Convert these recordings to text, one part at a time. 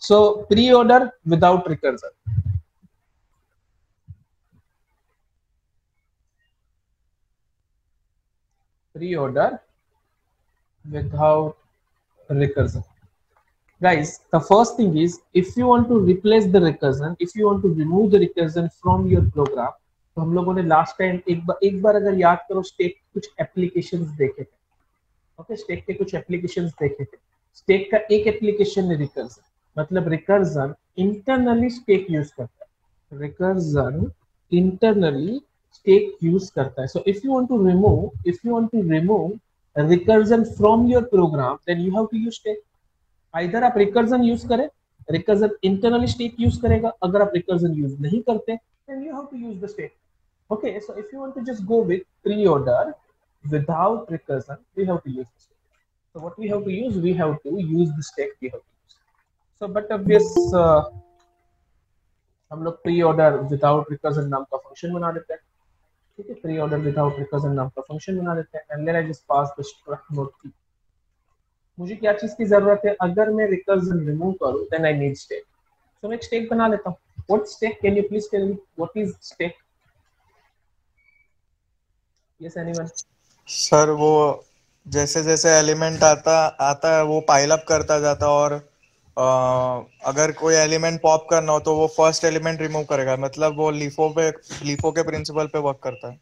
So pre-order without recursion. Pre-order without recursion. Guys, the first thing is, if you want to replace the recursion, if you want to remove the recursion from your program, तो हम लोगों ने last time एक बार अगर याद करो, stake कुछ applications देखे थे. ओके, स्टेक के कुछ एप्लीकेशंस देखे थे. स्टेक का एक एप्लीकेशन है रिकर्जन, मतलब रिकर्जन इंटरनली स्टेक यूज करता है. रिकर्जन इंटरनली स्टेक यूज करता है. So if you want to remove recursion from your program, then you have to use stack. Either आप रिकर्जन यूज करें, रिकर्जन इंटरनली स्टेक यूज करेगा. अगर आप recursion use नहीं करते, then you have to use the state. Okay, so if you want to just go with pre-order without recursion, we have to use the state. So what we have to use? We have to use the state. We have to use. So but obvious, हम लोग pre-order without recursion नाम का function बना देते हैं. ठीक है, pre-order without recursion नाम का फंक्शन बना देते हैं. And then I just pass the struct node key. मुझे क्या चीज की जरूरत है? अगर मैं रिकर्जन रिमूव करूं, then I need state. So मैं एक स्टेक बना लेता हूं. What stake? Can you please tell me what is stake? Yes, anyone? Sir वो जैसे जैसे एलिमेंट आता है वो पाइल अप करता जाता है, और अगर कोई एलिमेंट पॉप करना हो तो वो फर्स्ट एलिमेंट रिमूव करेगा. मतलब वो लीफो के प्रिंसिपल पे वर्क करता है.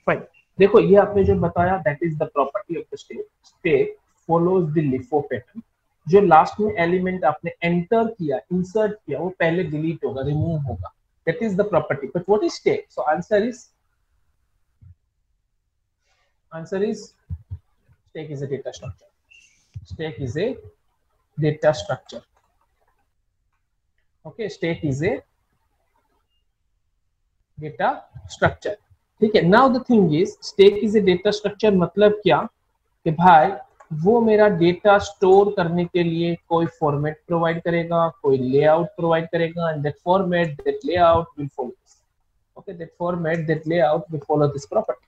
फाइन. देखो, ये आपने जो बताया, that is the property of the stack. Stack follows the LIFO pattern. जो लास्ट में एलिमेंट आपने एंटर किया, इंसर्ट किया, वो पहले डिलीट होगा, रिमूव होगा. That is the property. But what is stack? So answer is stack is a data structure. Stack is a data structure. Okay, stack is a data structure. ठीक है. Now the thing is, stack is a data structure मतलब क्या? कि भाई वो मेरा data store करने के लिए कोई फॉर्मेट प्रोवाइड करेगा, कोई लेआउट प्रोवाइड करेगा, and that format, that layout will follow this. Okay, that format, that layout will follow this property.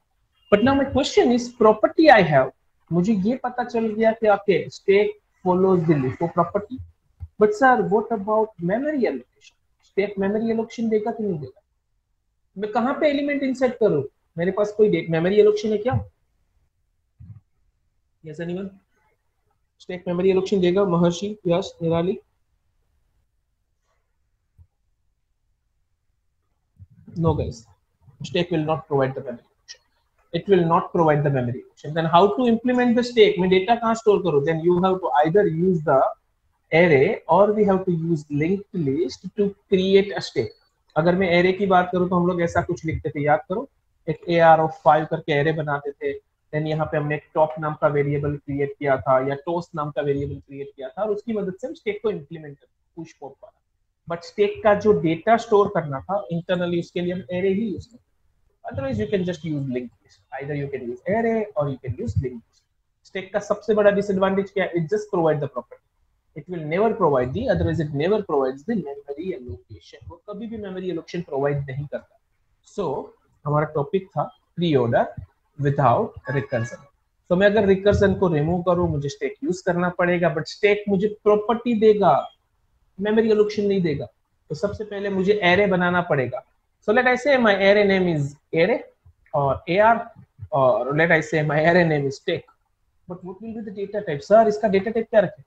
But now my question is, property I have, मुझे ये पता चल गया कि आपके stack follows the LIFO property. But sir, what about memory allocation? Stack memory allocation देगा कि नहीं देगा? मैं कहां पे एलिमेंट इंसर्ट करूं? मेरे पास कोई मेमोरी एलोकेशन है क्या? Yes, anyone? Stake memory allocation देगा? महर्षि, यश, निराली? No, guys. Stake will not provide the memory allocation. It will not provide the memory allocation. Then how to implement the stake? मैं data कहाँ store करूँ? Then you have to either use the array or we have to use linked list to create a stake. अगर मैं array की बात करूँ तो हम लोग ऐसा कुछ लिखते थे, याद करो, एक AR of 5 करके array बनाते थे. देन यहाँ पे हमने एक टॉप नाम का वेरिएबल क्रिएट किया था, या टोस्ट नाम का वेरिएबल क्रिएट किया था, और उसकी मदद से हम स्टेक को इंप्लीमेंट करते, पुश पॉप वाला. बट स्टेक का जो डेटा स्टोर करना था इंटरनली, उसके लिए हम एरे ही यूज करते. Otherwise you can just use linked list. Either you can use array और you can use linked list. Stack का सबसे बड़ा डिसएडवांटेज क्या है? It just provide the property. It will never provide the, otherwise it never provides the memory allocation. वो कभी भी memory allocation provide नहीं करता. सो हमारा टॉपिक था प्री ऑर्डर विदाउट रिकर्जन. तो मैं अगर रिकर्जन को रिमूव करूं, मुझे स्टेक यूज करना पड़ेगा. बट स्टेक मुझे प्रॉपर्टी देगा, मेमोरी एलोकेशन नहीं देगा. तो सबसे पहले मुझे एरे बनाना पड़ेगा. सो let I say my array name is array और AR, और let I say my array name is stack. But what will be the data type? Sir, इसका डेटा टाइप क्या रखें?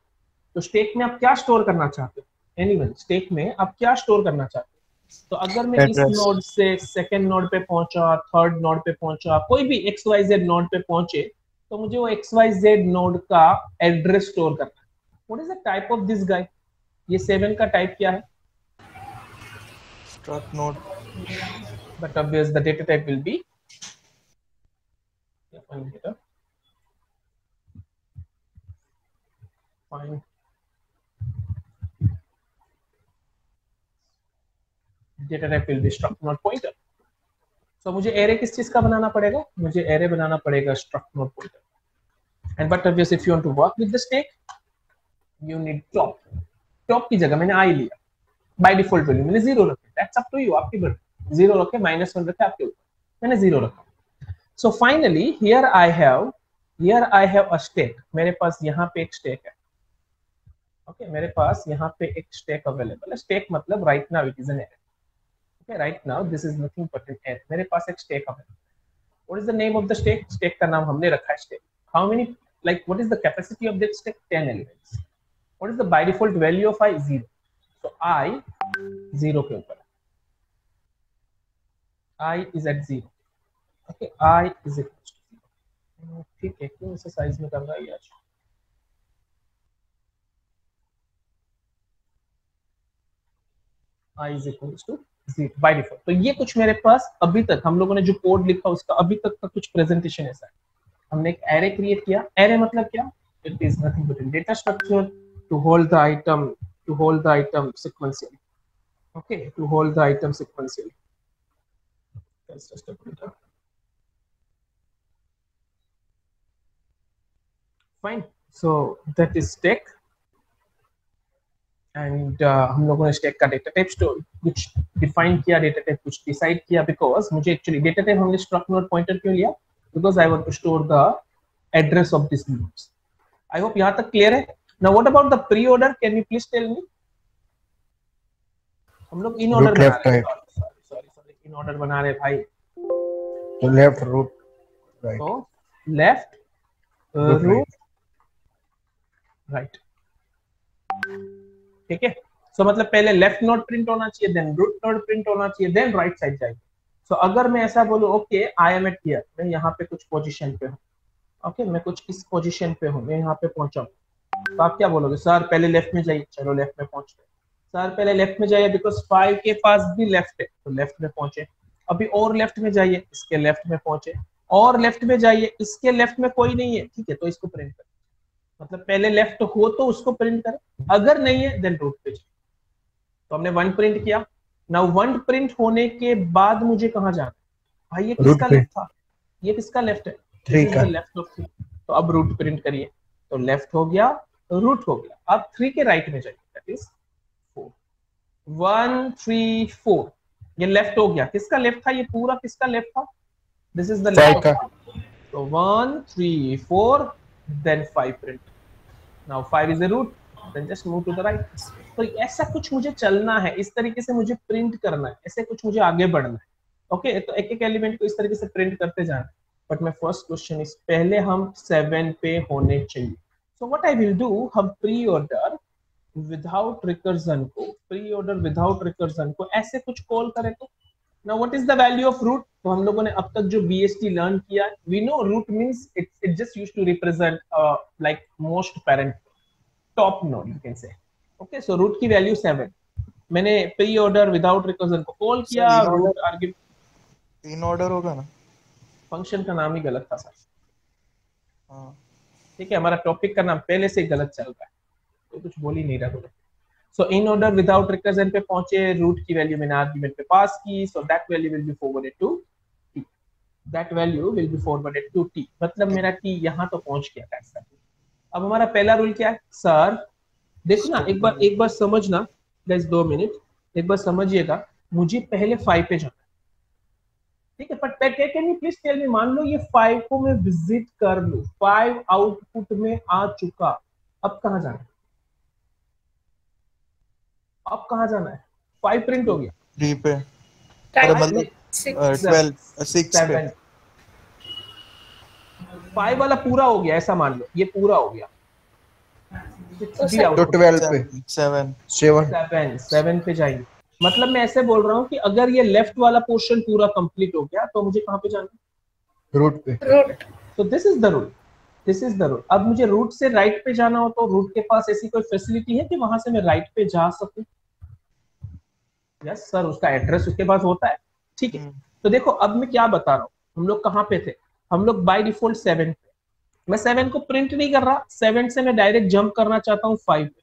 तो स्टेक में आप क्या स्टोर करना चाहते हो? एनीवन, स्टेक में आप क्या स्टोर करना चाहते हो? तो अगर मैं इस नोड से सेकंड नोड पे पहुंचा, थर्ड नोड पे पहुंचा, कोई भी XYZ नोड पे पहुंचे, तो मुझे वो XYZ नोड का एड्रेस स्टोर करना है. What is the type of this guy? ये 7 का टाइप क्या है? Struct node. But obvious the data type will be fine. Data type will be struct node pointer. So मुझे एरे किस चीज का बनाना पड़ेगा? मुझे एरे बनाना पड़ेगा struct node pointer. And but obvious if you want to work with the stack, you need top. Top की जगह मैंने आई लिया, बाय डिफॉल्ट वैल्यू मैंने 0 रखा. दैट्स अप टू यू, आपकी मर्जी. 0 रखे, -1 रखे, आपके ऊपर. मैंने 0 रखा. So finally here I have a stack. मेरे पास यहाँ पे एक स्टेक है. ओके मेरे पास यहाँ पे एक स्टैक अवेलेबल है, स्टैक मतलब right now it is an array. Okay right now this is nothing but an array, मेरे पास एक stack available. What is the name of the stack? Stack का नाम हमने रखा है stack. How many, like what is the capacity of that stack? 10 elements. What is the by default value of i? 0। So i 0 के ऊपर, I is at 0। Okay I is equal to 0। ठीक है, क्यों इसे साइज में कर रहा है यार? I is equal to 0 by default. तो ये कुछ मेरे पास अभी तक हम लोगों ने जो कोड लिखा उसका अभी तक का कुछ प्रेजेंटेशन ऐसा है। हमने एक एरे क्रिएट किया। एरे मतलब क्या? It is nothing but data structure to hold the item sequentially. Okay, to hold the item sequentially. That's just a printer. Fine. So that is stack. And हम लोगों ने स्टैक का data type कुछ define किया, data type कुछ decide किया, because मुझे actually data type हमने स्ट्रक्ट नोड पॉइंटर क्यों लिया? Because I want to store the address of this nodes. I hope यहाँ तक क्लियर है। Now what about the pre order? Can you please tell me? हम लोग in order बना रहे हैं। सॉरी इन ऑर्डर बना रहे भाई। तो लेफ्ट रूट राइट, तो लेफ्ट रूट राइट। ठीक है, सो मतलब पहले लेफ्ट नोड प्रिंट होना चाहिए, देन रूट नोड प्रिंट होना चाहिए, देन राइट साइड जाएगी। सो अगर मैं ऐसा बोलूं, okay I am eight here, मैं यहाँ पे कुछ पोजीशन पे हूँ। ओके मैं कुछ इस पोजीशन पे हूँ, मैं यहाँ पे पहुंचा हूँ, तो आप क्या बोलोगे? सर पहले लेफ्ट में जाइए। चलो लेफ्ट में पहुंचते। सर पहले लेफ्ट में जाइए बिकॉज 5 के पास भी लेफ्ट है, तो लेफ्ट में पहुंचे। अभी और लेफ्ट में जाइए, इसके लेफ्ट में पहुंचे। और लेफ्ट में जाइए, इसके लेफ्ट में कोई नहीं है, ठीक है, तो इसको प्रिंट करें। मतलब पहले लेफ्ट हो तो उसको प्रिंट करें, अगर नहीं है देन रूट पे जाइए। तो हमने 1 प्रिंट किया। नाउ 1 प्रिंट होने के बाद मुझे कहाँ जाना है? भाई ये किसका लेफ्ट था? ये किसका लेफ्ट है? 3 का। Left of 3। तो अब रूट प्रिंट करिए। तो लेफ्ट हो गया, रूट हो गया। अब 3 के राइट में जाइए, दैट इज 4। 1 3 4 ये लेफ्ट हो गया। किसका लेफ्ट था? ये पूरा किसका लेफ्ट था? This is the left. तो 1 3 4 then 5 print. Now 5 is the root, then just move to the right. तो ऐसा कुछ मुझे चलना है, इस तरीके से मुझे प्रिंट करना है, ऐसे कुछ मुझे आगे बढ़ना है। ओके तो एक एक एलिमेंट को इस तरीके से प्रिंट करते जाना है। But my first question is, पहले हम 7 पे होने चाहिए। So what I will do, हम प्री ऑर्डर विदाउट रिकर्जन को ऐसे कुछ कॉल करें तो। Now what is the value of root? तो हम लोगों ने अब तक जो बीएसटी लर्न किया, we know root means it just used to represent like most parent top node you can say. Okay so root की वैल्यू 7। मैंने प्री ऑर्डर विदाउट रिकर्जन को कॉल किया, रूट आर्ग्यूमेंट इन ऑर्डर होगा ना? Function का नाम ही गलत था सर। हाँ ठीक है, हमारा टॉपिक का नाम पहले से ही गलत चल रहा है, तो कुछ बोल ही नहीं रहा। सो इन ऑर्डर विदाउट रिकर्जन पे पहुंचे, रूट की वैल्यू मैंने आर्गुमेंट पे पास की, so that value will be forwarded to T. That value will be forwarded to T, मतलब मेरा टी यहां तो पहुंच गया कैसे। अब हमारा पहला रूल क्या है सर? देखो ना, एक बार समझना गाइस, 2 मिनट एक बार समझिएगा। मुझे पहले 5 पे जाना है, ठीक है, but can you please tell me, मान लो ये 5 को मैं विजिट कर लूं, 5 आउटपुट में आ चुका, अब कहां जाना है? अब कहां जाना है? 5 प्रिंट हो गया 3 पे, अरे मतलब 12 6 पे। 5 वाला पूरा हो गया, ऐसा मान लो ये पूरा हो गया। तो 12 पे 7 पे जाएंगे। मतलब मैं ऐसे बोल रहा हूँ कि अगर ये लेफ्ट वाला पोर्शन पूरा कंप्लीट हो गया तो मुझे कहां पे जाना है? रूट पे। तो दिस इज द रूल। अब मुझे रूट से राइट पे जाना हो तो रूट के पास ऐसी कोई फैसिलिटी है कि वहां से मैं राइट पे जा सकूं? यस सर, उसका एड्रेस उसके पास होता है, ठीक है। तो देखो अब मैं क्या बता रहा हूँ, हम लोग कहाँ पे थे? हम लोग बाय डिफॉल्ट 7 पे। मैं 7 को प्रिंट नहीं कर रहा, 7 से मैं डायरेक्ट जंप करना चाहता हूँ 5 पे।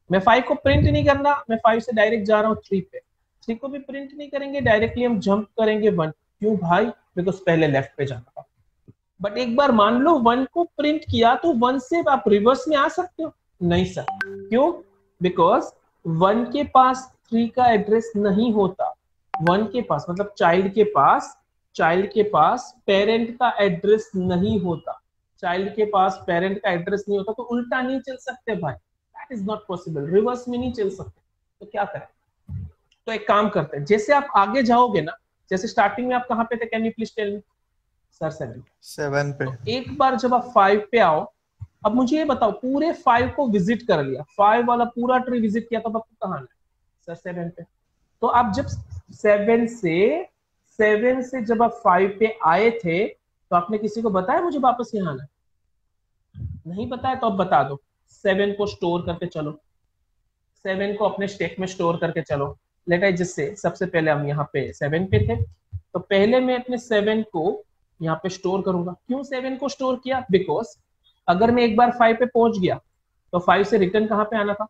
मैं 5 को प्रिंट नहीं करना, मैं 5 से डायरेक्ट जा रहा हूँ 3 पे। 3 को भी प्रिंट नहीं करेंगे, डायरेक्टली हम जंप करेंगे 1। क्यों भाई? बिकॉज पहले लेफ्ट पे जाना था। बट एक बार मान लो 1 को प्रिंट किया तो 1 से आप रिवर्स में आ सकते हो? नहीं सर। क्यों? बिकॉज 1 के पास 3 का एड्रेस नहीं होता। 1 के पास मतलब चाइल्ड के पास पेरेंट का एड्रेस नहीं होता। चाइल्ड के पास पेरेंट का एड्रेस नहीं होता तो उल्टा नहीं चल सकते भाई। That is not possible, reverse में नहीं चल सकते, तो क्या करें? तो एक काम करते हैं, जैसे आप आगे जाओगे ना, जैसे स्टार्टिंग में आप कहाँ पे थे, can you please tell me? Sir 7 7 पे। तो एक बार जब आप 5 पे आओ, अब मुझे ये बताओ, पूरे 5 को विजिट कर लिया, 5 वाला पूरा ट्री विजिट किया, तो आपको कहाँ आना है? सर 7 पे। तो आप जब 7 से जब आप 5 पे आए थे, तो आपने किसी को बताया मुझे वापस यहाँ आना है? नहीं बताया, तो अब बता दो। 7 को स्टोर करके चलो, 7 को अपने स्टेक में स्टोर करके चलो। लेट अस जिससे सबसे पहले हम यहाँ पे 7 पे थे, तो पहले मैं अपने 7 को यहाँ पे स्टोर करूंगा। क्यों 7 को स्टोर किया? बिकॉज अगर मैं एक बार 5 पे पहुंच गया, तो 5 से रिटर्न कहाँ पे आना था?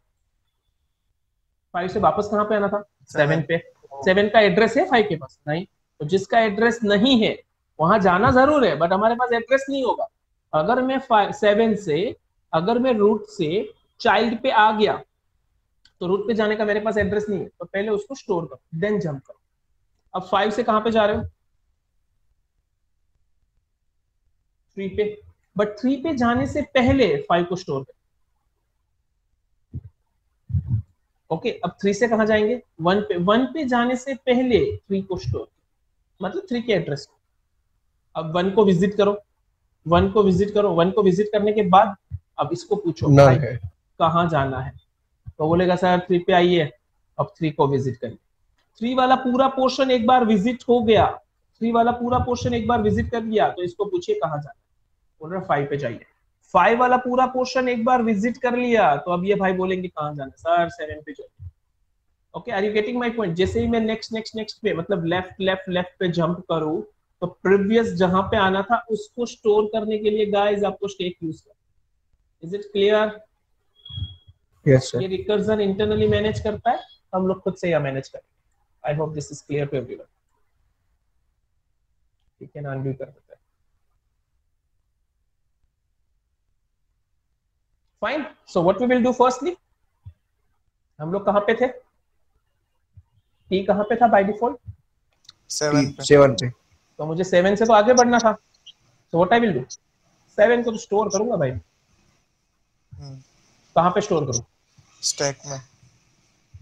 5 से वापस कहाँ पे आना था? 7 पे। 7 का एड्रेस है 5 के पास? नहीं। तो जिसका एड्रेस नहीं है वहां जाना जरूर है, बट हमारे पास एड्रेस नहीं होगा। अगर मैं 7 से, अगर मैं रूट से चाइल्ड पे आ गया, तो रूट पे जाने का मेरे पास एड्रेस नहीं है, तो पहले उसको स्टोर करो, देन जंप करो। अब 5 से कहां पे जा रहे हो? 3 पे। बट 3 पे जाने से पहले 5 को स्टोर करो। ओके, अब 3 से कहां जाएंगे? 1 पे। 1 पे जाने से पहले 3 को स्टोर, मतलब 3 के एड्रेस को। अब 1 को विजिट करो, 1 को विजिट करो, 1 को विजिट करने के बाद अब इसको पूछो भाई कहाँ जाना है, तो बोलेगा सर 3 पे आइए। अब 3 को विजिट करिए। 3 वाला पूरा पोर्शन एक बार विजिट हो गया, 3 वाला पूरा पोर्शन एक बार विजिट कर लिया, तो इसको पूछिए कहाँ जाना है, बोल रहा 5 पे जाइए। 5 वाला पूरा पोर्शन एक बार विजिट कर लिया, तो अब ये भाई बोलेंगे कहाँ जाना है? सर 7 पे जाइए। Okay, are you getting my point? जैसे ही मैं नेक्स्ट पे, मतलब लेफ्ट पे जंप करूं, तो प्रीवियस जहां पे आना था उसको स्टोर करने के लिए गाइस आपको स्टेक यूज करना। Is it clear? Yes, sir. ये रिकर्जन इंटरनली मैनेज करता है, हम लोग खुद से या मैनेज करेंगे। I hope this is clear to everyone. ठीक है ना, अनडू कर देते हैं। Fine, so what we will do firstly, हम लोग कहां पे थे? टी कहां पे था बाय डिफॉल्ट? 7 पे। 7 पे। तो मुझे 7 से तो आगे बढ़ना था, सो व्हाट आई विल डू, 7 को तो स्टोर करूंगा भाई। कहां पे स्टोर करूं? स्टैक में।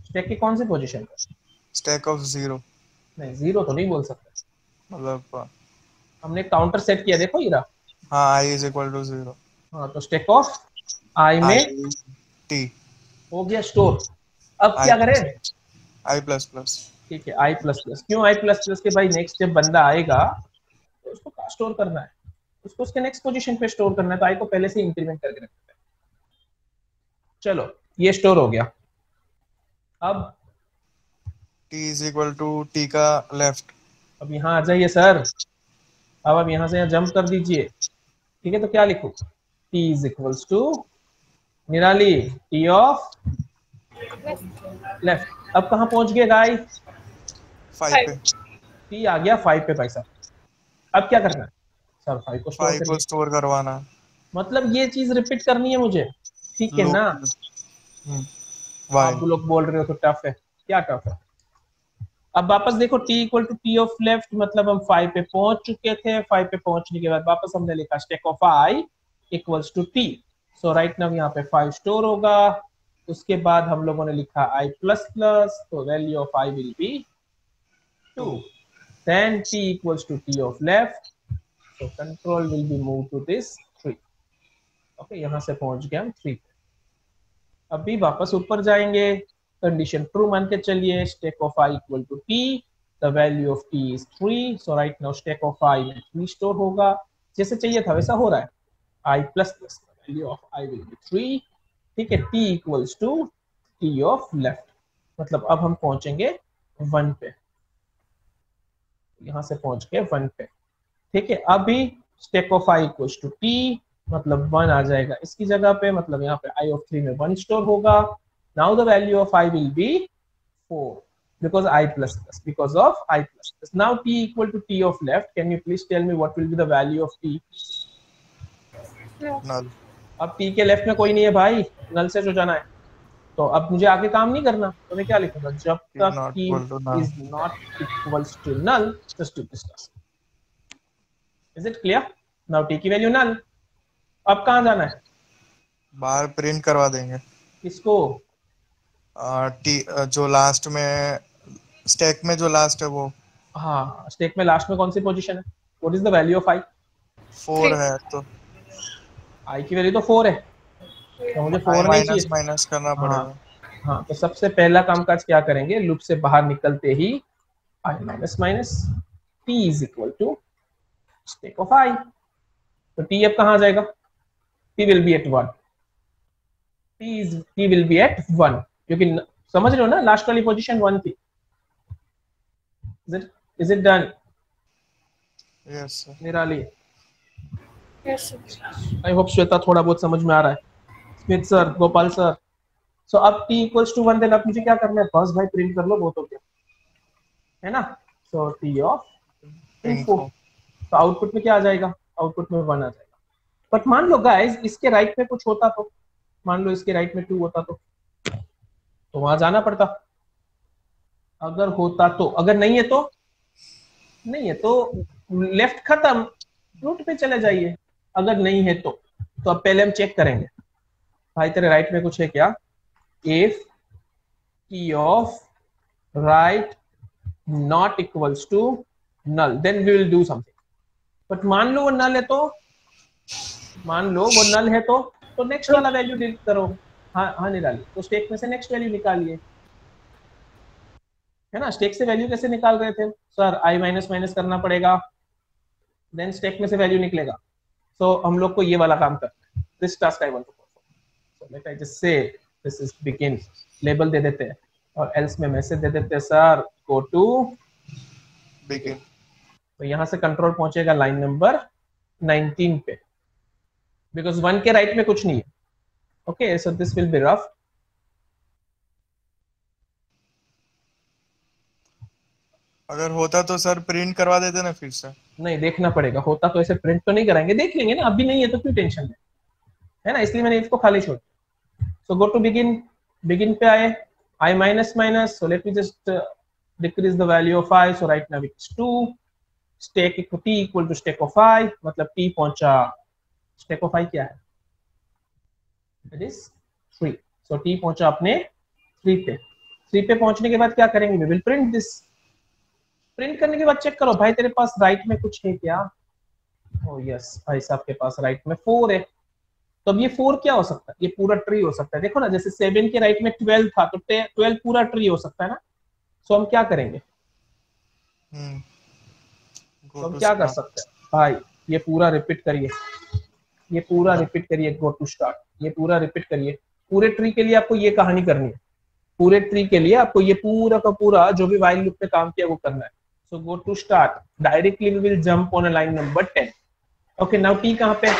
स्टैक की कौन सी पोजीशन पर? Stack of 0। नहीं, 0 तो नहीं बोल सकते, मतलब हमने काउंटर सेट किया, देखो इरा। हाँ, i इज इक्वल टू 0। हाँ, तो स्टैक ऑफ आई में t हो गया स्टोर। अब i क्या करें? i plus plus. ठीक है, आई प्लस प्लस। क्यों आई प्लस प्लस? के भाई नेक्स्ट जब बंदा आएगा तो उसको कहाँ स्टोर करना है? उसको उसके नेक्स्ट पोजीशन पे स्टोर करना है, तो आई को पहले से इंक्रीमेंट करके रखते हैं। चलो, ये स्टोर हो गया। अब t is equal to t का लेफ्ट। अब यहाँ आ जाइए सर, अब आप यहाँ से यहाँ जंप कर दीजिए। ठीक है, तो क्या लिखूं? t इज इक्वल्स टू निराली t ऑफ लेफ्ट। अब कहाँ पहुंच गए गाइस? 5 पे। t आ गया 5 पे भाई साहब। अब क्या करना है सर? 5 को स्टोर 5 को करिए, स्टोर करवाना। मतलब ये चीज रिपीट करनी है मुझे, ठीक है ना? why आप लोग बोल रहे हो तो टफ है, क्या टफ है? अब वापस देखो, t equal to t of left, मतलब हम 5 पे पहुंच चुके थे। 5 पे पहुंचने के बाद वापस हमने लिखा stack of i equals to t। So right now यहाँ पे 5 स्टोर होगा। उसके बाद हम लोगों ने लिखा i प्लस प्लस, तो value of i will be 2। Then t equals to t of left, so control will be moved to this 3। Okay, यहाँ से पहुंच गए हम 3 पे। अभी वापस ऊपर जाएंगे, कंडीशन ट्रू मान के चलिए, stack of i equal to t, the value of t is 3। So right now stack of i में 3 स्टोर होगा, जैसे चाहिए था वैसा हो रहा है। i plus plus, value of i will be 3। ठीक है, t equals to t of left, मतलब अब हम पहुंचेंगे 1 पे, यहाँ से पहुंच गए 1 पे। ठीक है, अभी stack of i equals to t, मतलब 1 आ जाएगा इसकी जगह पे, मतलब यहाँ पे i ऑफ 3 में 1 स्टोर होगा। Now the value of i will B 4 because i plus plus, because of i plus plus. Now t equal to t of left, can you please tell me what will be the value of t? null। अब t के left में कोई नहीं है भाई, नल से जो जाना है, तो अब मुझे आगे काम नहीं करना, तो मैं क्या लिखूंगा? जब तक t is not equals to null, just do this task. Is it clear? Now t की वैल्यू null। अब कहाँ जाना है? बाहर प्रिंट करवा देंगे। किसको? टी जो लास्ट में स्टैक में जो लास्ट है वो हाँ, स्टेक में लास्ट में कौन सी पोजीशन है? What is the value of i? 4 है तो आई की वैल्यू तो 4 है, तो मुझे आई 4 नहीं माइनस चाहिए। माइनस करना हाँ पड़ेगा। हाँ, तो सबसे पहला कामकाज क्या करेंगे, लूप से बाहर निकलते ही i minus minus t is equal to stack of i. तो टी अब कहाँ जाएगा? T will be at 1। T will be at 1, क्योंकि समझ रहे हो ना, लास्ट वाली पोजीशन 1 थी। Is it done yes sir. मेरा लिए? Yes, sir. I hope Shweta थोड़ा बहुत समझ में आ रहा है। स्मिथ सर, गोपाल सर, सो अब t इक्वल्स टू 1, देन अब मुझे क्या करना है, बस भाई प्रिंट कर लो, बहुत हो गया है ना। सो t ऑफ इनफो, तो आउटपुट में क्या आ जाएगा? आउटपुट में 1 आ जाएगा। बट मान लो गाइस इसके राइट में कुछ होता तो, मान लो इसके राइट में 2 होता तो वहां जाना पड़ता। अगर होता तो, अगर नहीं है तो नहीं है तो लेफ्ट खत्म, रूट पे चले जाइए। अगर नहीं है तो अब पहले हम चेक करेंगे, भाई तेरे राइट में कुछ है क्या? If t of right not equals to null, then we will do something. But मान लो वो नल है तो, मान लो वो नल है तो नेक्स्ट वाला वैल्यू डिलीट करो। हाँ निकालिए, तो स्टेक में से नेक्स्ट वैल्यू निकालिए, है ना। स्टेक से वैल्यू कैसे निकाल रहे थे सर? आई माइनस माइनस करना पड़ेगा, देन स्टेक में से वैल्यू निकलेगा। सो हम लोग को ये वाला काम करना है, this task I want to perform. So let I just say this is begin, label दे देते हैं और एल्स में मैसेज दे देते हैं सर गो टू बिगिन। तो यहाँ से कंट्रोल पहुंचेगा लाइन नंबर 19 पे, बिकॉज 1 के राइट में कुछ नहीं है। Okay, so this will be rough. अगर होता तो सर प्रिंट करवा देते ना फिर से। नहीं, देखना पड़ेगा, होता तो ऐसे प्रिंट तो नहीं कराएंगे, देख लेंगे ना, अभी नहीं है तो क्यों टेंशन है ना, इसलिए मैंने इसको खाली छोड़। So go to begin, begin पे आए, i minus minus, so let me just decrease the value of i, so right now it's 2, stack equal t equal to stack of i, मतलब टी पहुंचा, स्टेक ऑफ आई क्या है? It is 3, so T पहुंचा अपने 3 पे। 3 पे पहुंचने के बाद क्या करेंगे? We will print this. Print करने के बाद चेक करो भाई तेरे पास राइट में कुछ है क्या? ओ यस, भाई साहब के पास राइट में 4 है। तो अब ये 4 क्या हो सकता है? ये पूरा ट्री हो सकता है। देखो ना, जैसे 7 के राइट में 12 था तो 12 पूरा ट्री हो सकता है ना। सो हम क्या करेंगे? तो हम क्या कर सकते हैं भाई? ये पूरा रिपीट करिए, ये पूरा रिपीट करिए, गो टू स्टार्ट, ये पूरा रिपीट करिए। पूरे ट्री के लिए आपको ये कहानी करनी है, पूरे ट्री के लिए आपको ये पूरा का पूरा जो भी व्हाइल लूप में काम किया वो करना है। So go to start, directly we will jump on line number 10। Okay, now t कहां पे?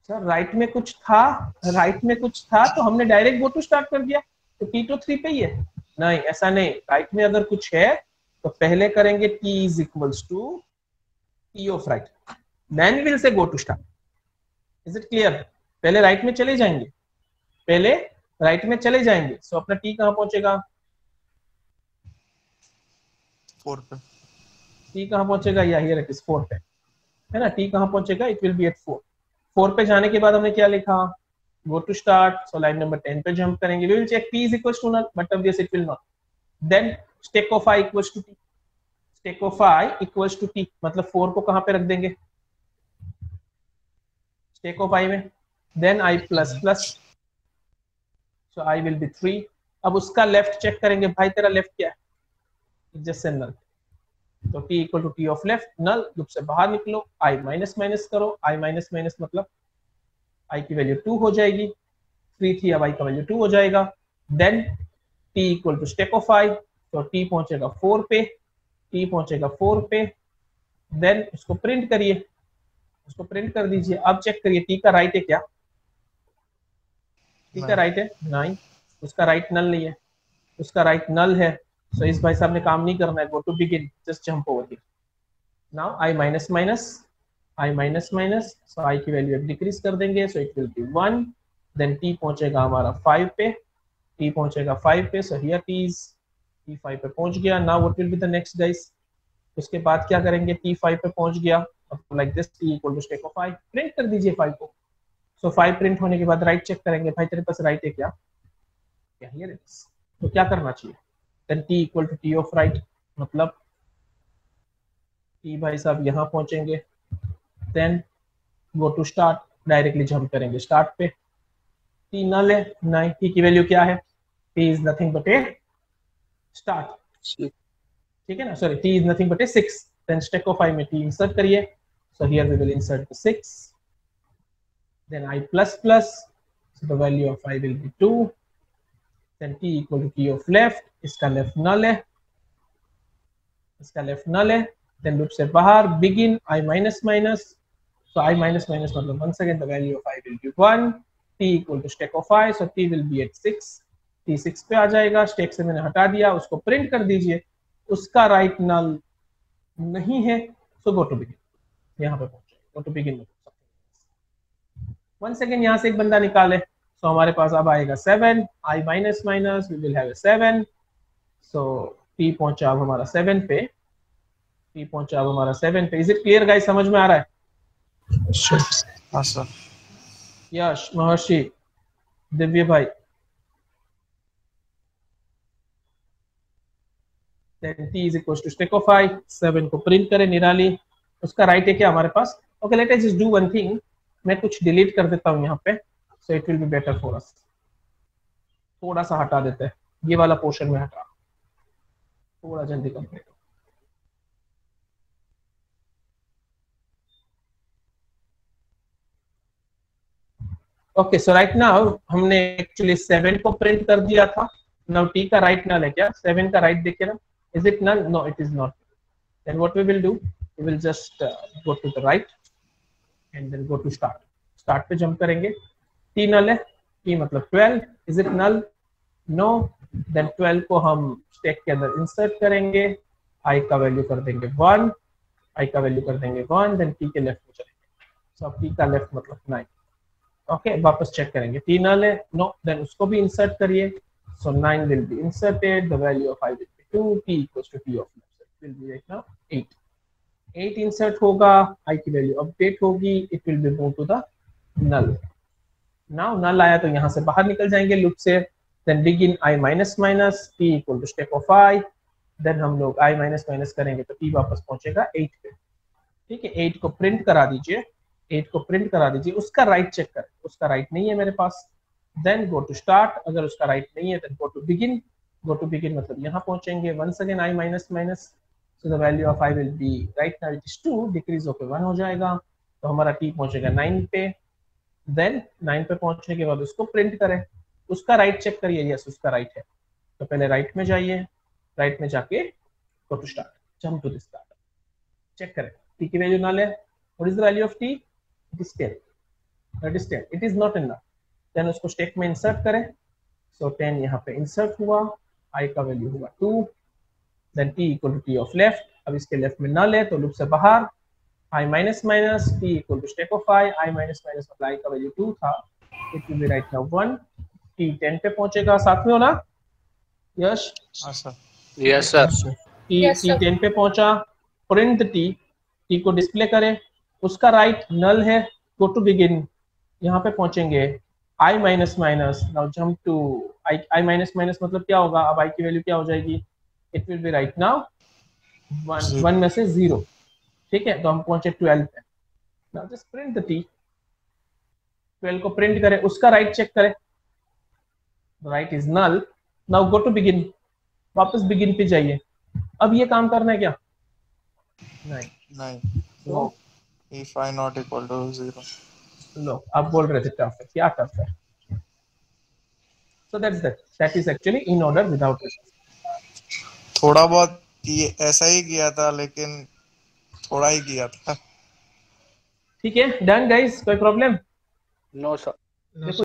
सर राइट में कुछ था, राइट में कुछ था तो हमने डायरेक्ट गो टू स्टार्ट कर दिया, तो टी तो 3 पे ही है। नहीं, ऐसा नहीं, राइट में अगर कुछ है तो पहले करेंगे t is equals to t of right, then we will say go to start. Is it clear? पहले राइट में चले जाएंगे, पहले राइट में चले जाएंगे। सो अपना t कहां पहुंचेगा? 4 पे। t कहां पहुंचेगा? या हियर इट इज 4 पे, है ना। t कहां पहुंचेगा? It will be eight 4। 4 पे जाने के बाद हमने क्या लिखा? Go to start, so line number 10 पे जंप करेंगे। We will check p is equals to null, but अब this it will not. Then stack of i equals to t, stack of i equals to t, मतलब 4 को कहां पे रख देंगे? Stack of i में, then i plus plus, so i will be 3। अब उसका लेफ्ट चेक करेंगे, भाई तेरा लेफ्ट क्या है? जस्ट नल, तो t equal to t of left, null, loop से बाहर निकलो, i माइनस माइनस करो, i माइनस माइनस मतलब i की वैल्यू 2 हो जाएगी, 3 थी, अब i का वैल्यू 2 हो जाएगा। Then t equal to stack of i, तो t पहुंचेगा 4 पे, t पहुंचेगा 4 पे, देन उसको प्रिंट करिए, उसको प्रिंट कर दीजिए। अब चेक करिए t का राइट है क्या? t का राइट है? नहीं, उसका राइट नल नहीं है, उसका राइट नल है। सो इस भाई साहब ने काम नहीं करना है, go to begin, just jump over here. Now i minus minus, i minus minus, so i की वैल्यू डिक्रीज कर देंगे, so it will be 1। Then t पहुंचेगा हमारा 5 पे, t पहुंचेगा 5 पे, so here t is, t 5 पे पहुंच गया। Now what will be the next guys? उसके बाद क्या करेंगे? t 5 पे पहुंच गया, अब like this, t equal to stack of 5, print कर दीजिए 5 को। सो 5 प्रिंट होने के बाद राइट चेक करेंगे, भाई तेरे पास राइट है क्या? Here it is. तो क्या करना चाहिए? Then t equal to t of right, मतलब t भाई साहब यहाँ पहुंचेंगे, then go to start, directly jump करेंगे स्टार्ट पे। t नल है, नहीं, t की वैल्यू क्या है? t is nothing but a start, ठीक है ना, sorry t is nothing but a 6, then stack of i में t इंसर्ट करिए, so here we will insert the 6, then I plus plus, so the value of I will be 2, then t equal to t of left, इसका left null है, इसका left null है, then loop से बाहर begin I minus minus, so I minus minus मतलब once again the value of I will be 1, t equal to stack of I, so t will be at 6, t 6 पे आ जाएगा, stack से मैंने हटा दिया, उसको print कर दीजिए, उसका right null नहीं है, so go to begin, यहाँ पे पहुंचे, go to begin में once again यहाँ से एक बंदा निकाले, so हमारे पास अब आएगा 7, I minus minus we will have a 7, so t पहुंचा अब हमारा 7 पे, t पहुंचा अब हमारा 7 पे। इज इट क्लियर गाइस, समझ में आ रहा है? हाँ सर। यश, महर्षि, दिव्य भाई, then t is equals to stack of I, 7 को प्रिंट करें निराली, उसका राइट है क्या हमारे पास? Okay, let us just do one thing, मैं कुछ डिलीट कर देता हूँ यहाँ पे, so it will be better for us. थोड़ा सा हटा देते हैं, ये वाला पोर्शन में हटा, थोड़ा जल्दी complete. Okay, so right now हमने एक्चुअली 7 को प्रिंट कर दिया था, नाउ t का राइट नल है क्या? 7 का राइट देखिए ना, is it null? No it is not. Then what we will do, we will just go to the right and then go to start, start पे जंप करेंगे, t null है, t मतलब 12, is it null? no, then 12 को हम stack के अंदर insert करेंगे, i का वैल्यू कर देंगे 1, i का वैल्यू कर देंगे 1, then t के लेफ्ट में चलेंगे, so अब t का लेफ्ट मतलब 9। ओके, वापस चेक करेंगे, t नल है, नो, देन उसको भी इंसर्ट करिए, so 9 will be inserted, the value of i will be 2, t equals to t of left, will be right now 8, 8 insert होगा, i की वैल्यू अपडेट होगी, it will be move to the null. Now null आया तो यहाँ से बाहर निकल जाएंगे लूप से, then begin i minus minus, t equal to stack of i, then हम लोग i माइनस माइनस करेंगे तो t वापस पहुंचेगा 8 पे, ठीक है। 8 को प्रिंट करा दीजिए, 8 को प्रिंट करा दीजिए, उसका राइट चेक करें, उसका राइट नहीं है मेरे पास, देन गो टू स्टार्ट, अगर उसका राइट नहीं है then go to begin, go to begin मतलब यहाँ पहुंचेंगे, once again i minus minus, so the value of I will be right now it is 2, decrease होकर 1 हो जाएगा, तो हमारा t पहुंचेगा 9 पे, देन 9 पे पहुंचने के बाद उसको प्रिंट करें, उसका राइट चेक करिए, यस उसका राइट है, तो पहले राइट में जाइए, राइट में जाके go to start, jump to the start, check करें t की वैल्यू नल है, what is the value of t? It is 10, that is 10, it is not enough, then उसको स्टैक में इंसर्ट करें, सो 10 यहाँ पे इंसर्ट हुआ, i का वैल्यू हुआ 2, then t equal to t of left, अब इसके लेफ्ट में नल है तो लूप से बाहर, i minus minus, t equal to stack of i minus minus मतलब i का वैल्यू 2 था, it will be right now 1, t 10 पे पहुंचेगा, साथ में हो ना यश? Yes sir. t 10 पे पहुंचा, प्रिंट t को डिस्प्ले करें, उसका राइट नल है, गो टू बिगिन, यहाँ पे पहुंचेंगे i minus minus, now jump to i minus minus मतलब क्या होगा, अब i की वैल्यू क्या हो जाएगी, it will B right now 1 में से 0, ठीक है, तो हम पहुंचे 12 पे, now just print the t, 12 को प्रिंट करें, उसका राइट चेक करें, right is null, now go to begin, वापस बिगिन पे जाइए, अब ये काम करना है क्या? नहीं, no, if i not equal to 0, लो आप बोल रहे थे टफ है, क्या टफ है? so that is actually in order without resistance। थोड़ा बहुत ये ऐसा ही किया था, लेकिन थोड़ा ही किया था। ठीक है, डन गाइस, कोई प्रॉब्लम? No sir. देखो